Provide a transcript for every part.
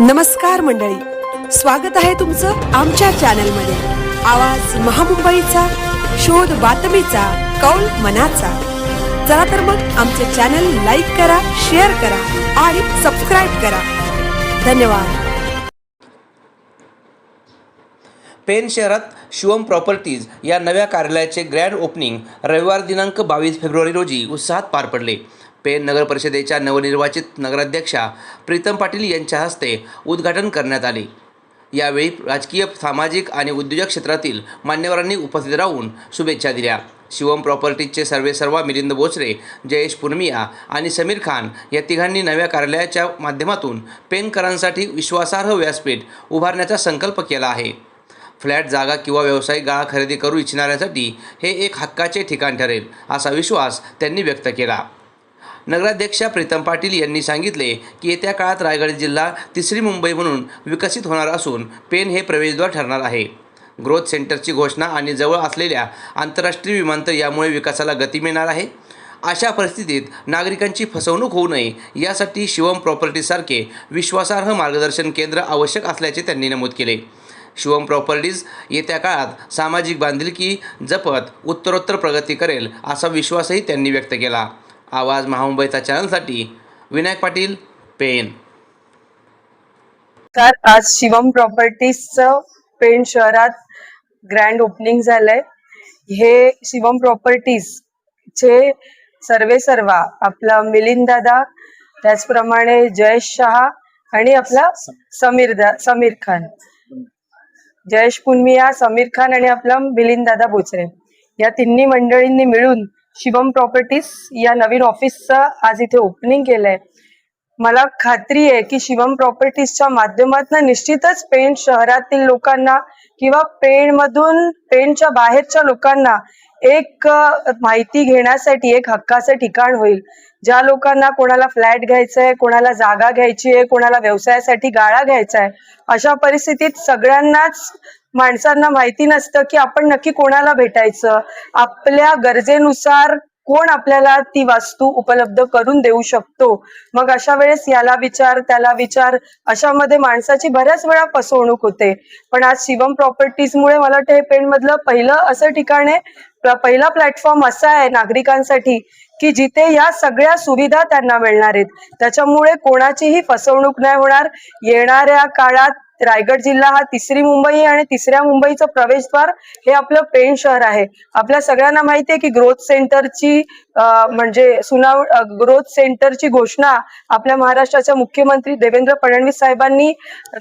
नमस्कार मंडळी, स्वागत आहे तुमचं आमच्या चॅनलमध्ये। आवाज महामुंबईचा, शोध बातमीचा, कौल मनाचा। चला तर मग आमचे चॅनल लाईक करा, शेअर करा आणि सबस्क्राइब करा। धन्यवाद। पेण शहरात शिवम प्रॉपर्टीज या नव्या कार्यालयाचे ग्रँड ओपनिंग रविवार दिनांक 22 फेब्रुवारी रोजी उत्साहात पार पडले। पेण नगर परिषदेच्या नवनिर्वाचित नगराध्यक्षा प्रीतम पाटील यांच्या हस्ते उद्घाटन करण्यात आले। यावेळी राजकीय, सामाजिक आणि उद्योजक क्षेत्रातील मान्यवरांनी उपस्थित राहून शुभेच्छा दिल्या। शिवम प्रॉपर्टीजचे सर्वेसर्वा मिलिंद बोचरे, जयेश पुनमिया आणि समीर खान या तिघांनी नव्या कार्यालयाच्या माध्यमातून पेणकरांसाठी विश्वासार्ह व्यासपीठ उभारण्याचा संकल्प केला आहे। फ्लॅट, जागा किंवा व्यावसायिक गाळा खरेदी करू इच्छिणाऱ्यांसाठी हे एक हक्काचे ठिकाण ठरेल, असा विश्वास त्यांनी व्यक्त केला। नगराध्यक्षा प्रीतम पाटील यांनी सांगितले की येत्या काळात रायगड जिल्हा तिसरी मुंबई म्हणून विकसित होणार असून पेण हे प्रवेशद्वार ठरणार आहे। ग्रोथ सेंटरची घोषणा आणि जवळ असलेल्या आंतरराष्ट्रीय विमानतळ यामुळे विकासाला गती मिळणार आहे। अशा परिस्थितीत नागरिकांची फसवणूक होऊ नये यासाठी शिवम प्रॉपर्टीजसारखे विश्वासार्ह मार्गदर्शन केंद्र आवश्यक असल्याचे त्यांनी नमूद केले। शिवम प्रॉपर्टीज येत्या काळात सामाजिक बांधिलकी जपत उत्तरोत्तर प्रगती करेल, असा विश्वासही त्यांनी व्यक्त केला। आवाज महामुंबईचा चॅनलसाठी विनायक पाटील, पेण। तर आज शिवम प्रॉपर्टीजचं पेण शहरात ग्रँड ओपनिंग झालंय। हे शिवम प्रॉपर्टीजचे सर्वेसर्वा आपला मिलिंद दादा, त्याचप्रमाणे जयेश शहा आणि आपला समीर खान, जयेश पुनमिया, समीर खान आणि आपला मिलिंद दादा बोचरे या तिन्ही मंडळींनी मिळून शिवम प्रॉपर्टीज या नवीन ऑफिसचं आज इथे ओपनिंग केलंय। मला खात्री आहे की शिवम प्रॉपर्टीजच्या माध्यमातून निश्चितच पेण शहरातील लोकांना किंवा पेणच्या बाहेरच्या लोकांना एक माहिती घेण्यासाठी एक हक्काचं ठिकाण होईल। ज्या लोकांना कोणाला फ्लॅट घ्यायचंय, कोणाला जागा घ्यायची आहे, कोणाला व्यवसायासाठी गाळा घ्यायचा आहे, अशा परिस्थितीत सगळ्यांनाच माणसांना माहिती नसतं की आपण नक्की कोणाला भेटायचं, आपल्या गरजेनुसार कोण आपल्याला ती वास्तू उपलब्ध करून देऊ शकतो। मग अशा वेळेस याला विचार, त्याला विचार, अशामध्ये माणसाची बऱ्याच वेळा फसवणूक होते। पण आज शिवम प्रॉपर्टीजमुळे मला वाटतं हे पेणमधलं पहिलं असं ठिकाण आहे, पहिला प्लॅटफॉर्म असा आहे नागरिकांसाठी की जिथे या सगळ्या सुविधा त्यांना मिळणार आहेत। त्याच्यामुळे कोणाचीही फसवणूक नाही होणार। येणाऱ्या काळात रायगड जिल्हा हा तिसरी मुंबई आणि तिसऱ्या मुंबईचं प्रवेशद्वार हे आपलं पेण शहर आहे। आपल्या सगळ्यांना माहिती आहे की ग्रोथ सेंटरची घोषणा आपल्या महाराष्ट्राच्या मुख्यमंत्री देवेंद्र फडणवीस साहेबांनी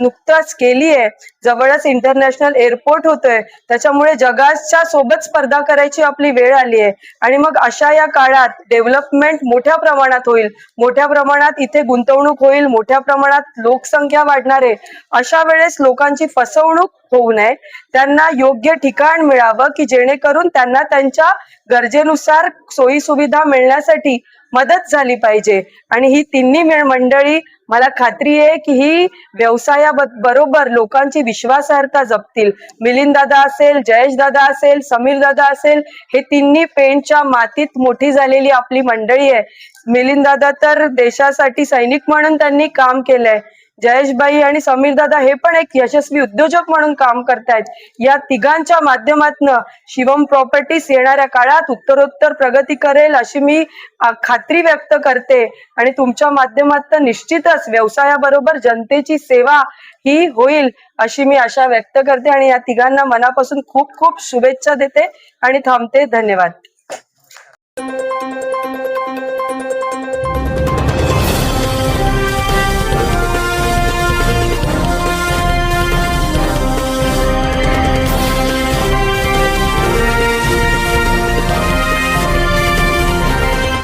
नुकताच केली आहे। जवळच इंटरनॅशनल एअरपोर्ट होतोय, त्याच्यामुळे जगाच्या सोबत स्पर्धा करायची आपली वेळ आली आहे। आणि मग अशा या काळात डेव्हलपमेंट मोठ्या प्रमाणात होईल, मोठ्या प्रमाणात इथे गुंतवणूक होईल, मोठ्या प्रमाणात लोकसंख्या वाढणार आहे। अशा वेळेस लोकांची फसवणूक होऊ नये, त्यांना योग्य ठिकाण मिळावं की जेणेकरून त्यांना त्यांच्या गरजेनुसार सोयी सुविधा मिळण्यासाठी मदत झाली पाहिजे। आणि ही तिन्ही मंडळी, मला खात्री आहे की ही व्यवसायाबरोबर लोकांची विश्वासार्हता जपतील। मिलिंद दादा असेल, जयेश दादा असेल, समीर दादा असेल, हे तिन्ही पेणच्या मातीत मोठी झालेली आपली मंडळी आहे। मिलिंद दादा तर देशासाठी सैनिक म्हणून त्यांनी काम केलंय। जयेशबाई आणि समीर दादा हे पण एक यशस्वी उद्योजक म्हणून काम करतायत। या तिघांच्या माध्यमातून शिवम प्रॉपर्टीज येणाऱ्या काळात उत्तरोत्तर प्रगती करेल अशी मी खात्री व्यक्त करते। आणि तुमच्या माध्यमातून निश्चितच व्यवसायाबरोबर जनतेची सेवा ही होईल अशी मी आशा व्यक्त करते। आणि या तिघांना मनापासून खूप खूप शुभेच्छा देते आणि थांबते। धन्यवाद।